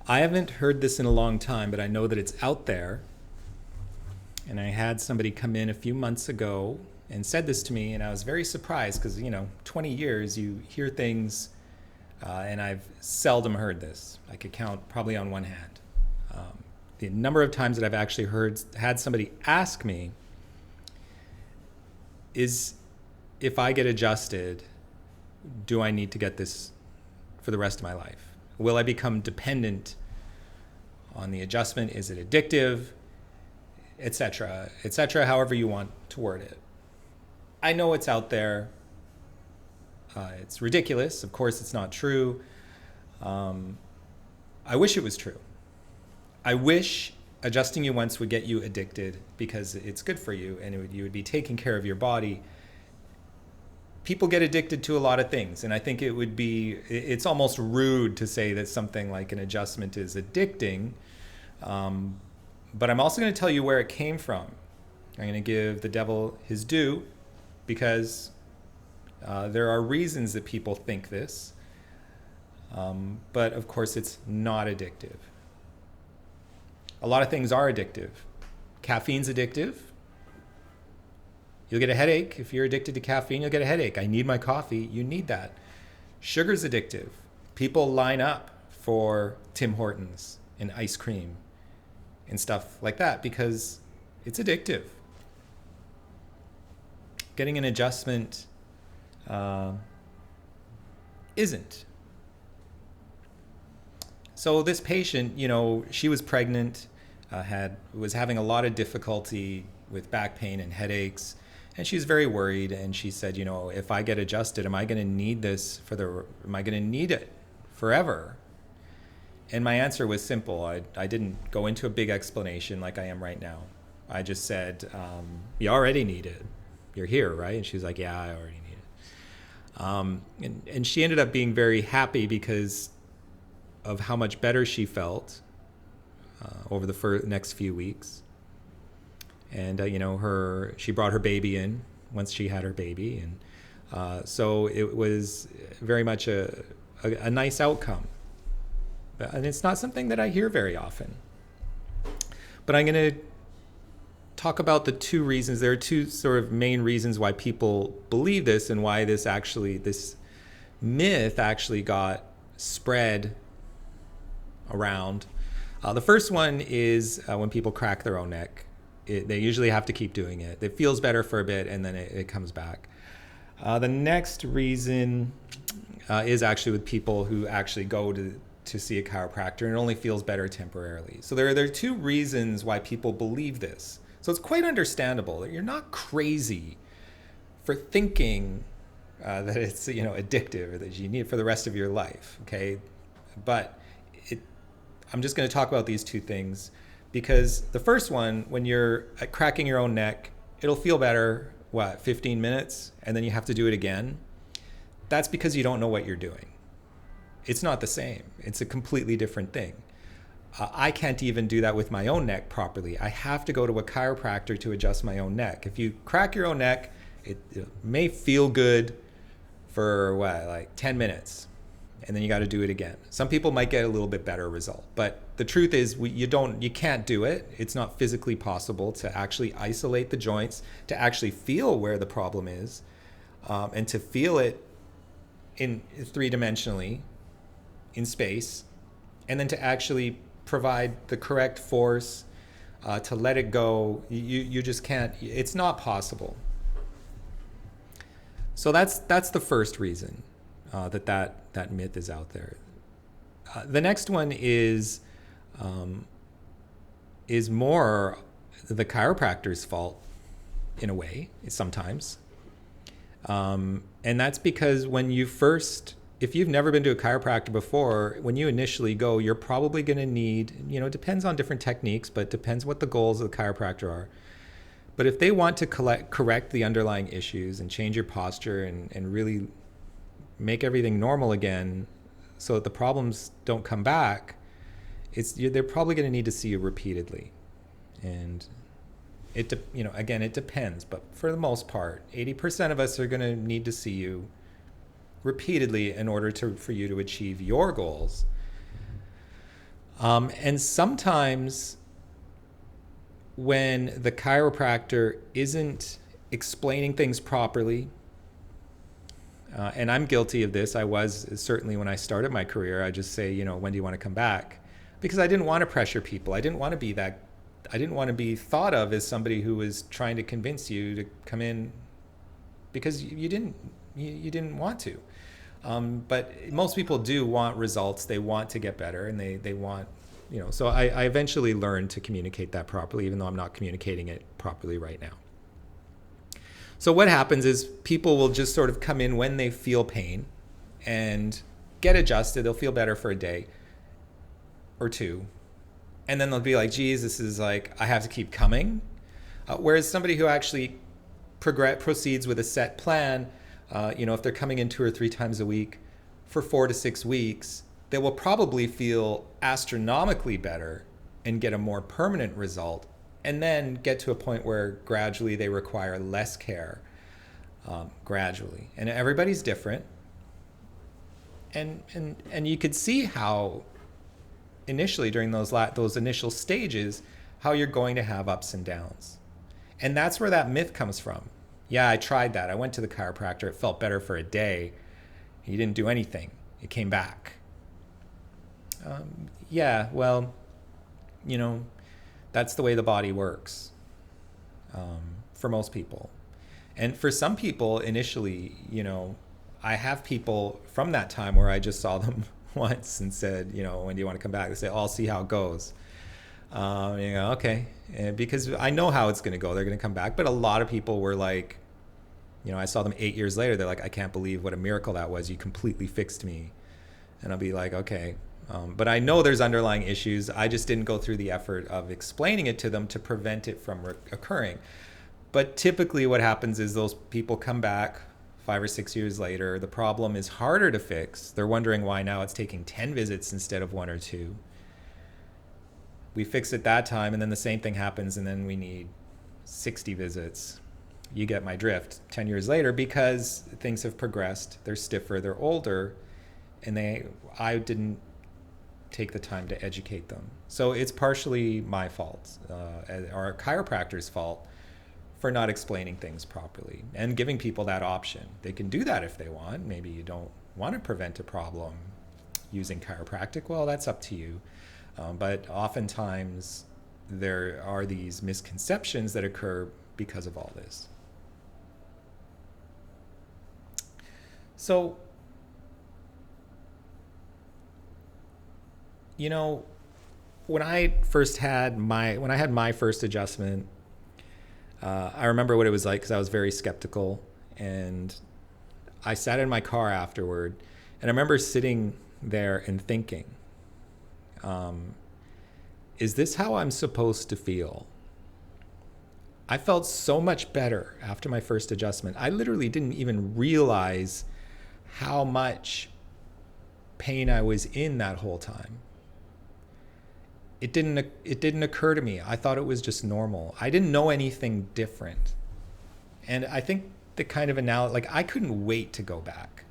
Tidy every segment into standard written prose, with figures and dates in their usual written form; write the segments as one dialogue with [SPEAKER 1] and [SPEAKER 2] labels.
[SPEAKER 1] I haven't heard this in a long time, but I know that it's out there. And I had somebody come in a few months ago and said this to me, and I was very surprised because, 20 years, you hear things, and I've seldom heard this. I could count probably on one hand. The number of times that I've actually had somebody ask me is, if I get adjusted, do I need to get this for the rest of my life? Will I become dependent on the adjustment? Is it addictive? Etc., etc., however you want to word it. I know it's out there. It's ridiculous. Of course, it's not true. I wish it was true. I wish adjusting you once would get you addicted because it's good for you and you would be taking care of your body. People get addicted to a lot of things, and I think it's almost rude to say that something like an adjustment is addicting. But I'm also going to tell you where it came from. I'm going to give the devil his due because there are reasons that people think this. But of course, it's not addictive. A lot of things are addictive. Caffeine's addictive. You'll get a headache. If you're addicted to caffeine, you'll get a headache. I need my coffee. You need that. Sugar's addictive. People line up for Tim Hortons and ice cream and stuff like that because it's addictive. Getting an adjustment isn't. So this patient, she was pregnant, was having a lot of difficulty with back pain and headaches, and she's very worried. And she said, if I get adjusted, am I going to need this am I going to need it forever? And my answer was simple. I didn't go into a big explanation like I am right now. I just said, you already need it. You're here, right? And she's like, yeah, I already need it. And she ended up being very happy because of how much better she felt over the next few weeks. And, she brought her baby in once she had her baby. And so it was very much a nice outcome. And it's not something that I hear very often. But I'm going to talk about the two reasons. There are two sort of main reasons why people believe this and why this myth actually got spread around. The first one is when people crack their own neck. They usually have to keep doing it. It feels better for a bit and then it comes back. The next reason is actually with people who actually go to see a chiropractor and it only feels better temporarily. So there are two reasons why people believe this. So it's quite understandable that you're not crazy for thinking that it's addictive or that you need it for the rest of your life. Okay, but I'm just going to talk about these two things because the first one, when you're cracking your own neck, it'll feel better 15 minutes and then you have to do it again. That's because you don't know what you're doing. It's not the same. It's a completely different thing. I can't even do that with my own neck properly. I have to go to a chiropractor to adjust my own neck. If you crack your own neck, it may feel good for 10 minutes, and then you got to do it again. Some people might get a little bit better result, but the truth is you can't do it. It's not physically possible to actually isolate the joints, to actually feel where the problem is, and to feel it in three-dimensionally in space, and then to actually provide the correct force to let it go. You just can't. It's not possible. So that's the first reason that myth is out there. The next one is more the chiropractor's fault in a way sometimes, and that's because if you've never been to a chiropractor before, when you initially go, you're probably going to need, it depends on different techniques, but depends what the goals of the chiropractor are. But if they want to correct the underlying issues and change your posture and really make everything normal again so that the problems don't come back, they're probably going to need to see you repeatedly. And it depends, but for the most part, 80% of us are going to need to see you repeatedly in order for you to achieve your goals. And sometimes when the chiropractor isn't explaining things properly, and I'm guilty of this. I was certainly when I started my career. I just say, when do you want to come back? Because I didn't want to pressure people. I didn't want to be that. I didn't want to be thought of as somebody who was trying to convince you to come in because you didn't want to. But most people do want results. They want to get better, and they want, So I eventually learned to communicate that properly, even though I'm not communicating it properly right now. So what happens is people will just sort of come in when they feel pain and get adjusted. They'll feel better for a day or two. And then they'll be like, geez, this is like, I have to keep coming. Whereas somebody who actually proceeds with a set plan, if they're coming in 2 or 3 times a week for 4 to 6 weeks, they will probably feel astronomically better and get a more permanent result, and then get to a point where gradually they require less care, gradually. And everybody's different. And you could see how initially during those initial stages, how you're going to have ups and downs. And that's where that myth comes from. Yeah, I tried that. I went to the chiropractor. It felt better for a day. He didn't do anything. It came back. Yeah, well, that's the way the body works, for most people. And for some people initially, I have people from that time where I just saw them once and said, when do you want to come back? They say, I'll see how it goes. Okay. Because I know how it's going to go. They're going to come back. But a lot of people were like, I saw them 8 years later. They're like, I can't believe what a miracle that was. You completely fixed me. And I'll be like, okay. But I know there's underlying issues. I just didn't go through the effort of explaining it to them to prevent it from occurring. But typically what happens is those people come back 5 or 6 years later. The problem is harder to fix. They're wondering why now it's taking 10 visits instead of 1 or 2. We fix it that time, and then the same thing happens, and then we need 60 visits. You get my drift. 10 years later, because things have progressed, they're stiffer, they're older, and I didn't take the time to educate them. So it's partially my fault, or a chiropractor's fault, for not explaining things properly and giving people that option. They can do that if they want. Maybe you don't want to prevent a problem using chiropractic. Well, that's up to you. But oftentimes there are these misconceptions that occur because of all this. So, when I had my first adjustment, I remember what it was like because I was very skeptical, and I sat in my car afterward, and I remember sitting there and thinking, is this how I'm supposed to feel? I felt so much better after my first adjustment. I literally didn't even realize how much pain I was in that whole time. It didn't occur to me. I thought it was just normal. I didn't know anything different. And I think the kind of analogy, I couldn't wait to go back.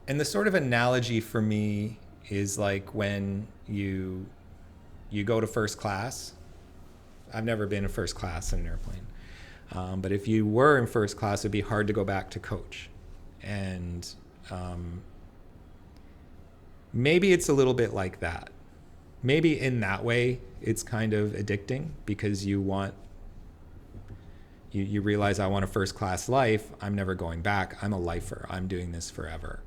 [SPEAKER 1] And the sort of analogy for me is like when you go to first class. I've never been in first class in an airplane. But if you were in first class, it'd be hard to go back to coach. And maybe it's a little bit like that. Maybe in that way, it's kind of addicting because you realize I want a first class life. I'm never going back. I'm a lifer. I'm doing this forever.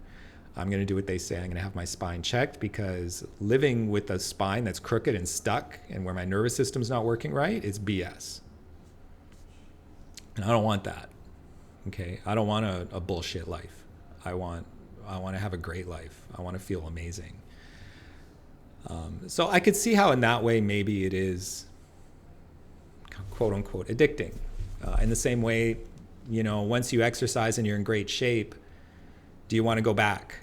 [SPEAKER 1] I'm going to do what they say. I'm going to have my spine checked because living with a spine that's crooked and stuck and where my nervous system's not working right is BS. And I don't want that. Okay. I don't want a bullshit life. I want to have a great life. I want to feel amazing. So I could see how in that way maybe it is quote unquote addicting. In the same way, once you exercise and you're in great shape, do you want to go back?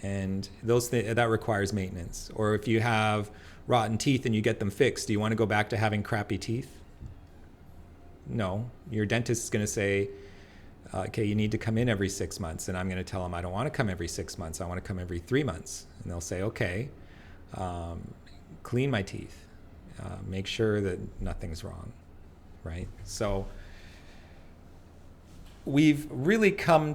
[SPEAKER 1] And that requires maintenance. Or if you have rotten teeth and you get them fixed, do you want to go back to having crappy teeth? No. Your dentist is going to say, okay, you need to come in every 6 months. And I'm going to tell them I don't want to come every 6 months. I want to come every 3 months. And they'll say, okay. clean my teeth, make sure that nothing's wrong, right? So we've become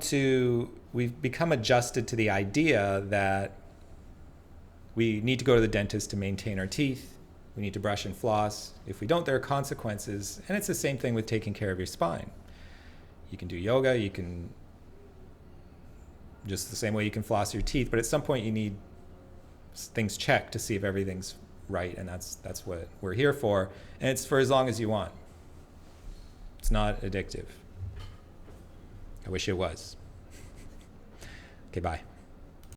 [SPEAKER 1] adjusted to the idea that we need to go to the dentist to maintain our teeth. We need to brush and floss. If we don't, there are consequences. And it's the same thing with taking care of your spine. You can do yoga, you can, just the same way you can floss your teeth, but at some point you need things checked to see if everything's right, and that's what we're here for. And it's for as long as you want. It's not addictive. I wish it was. Okay, bye.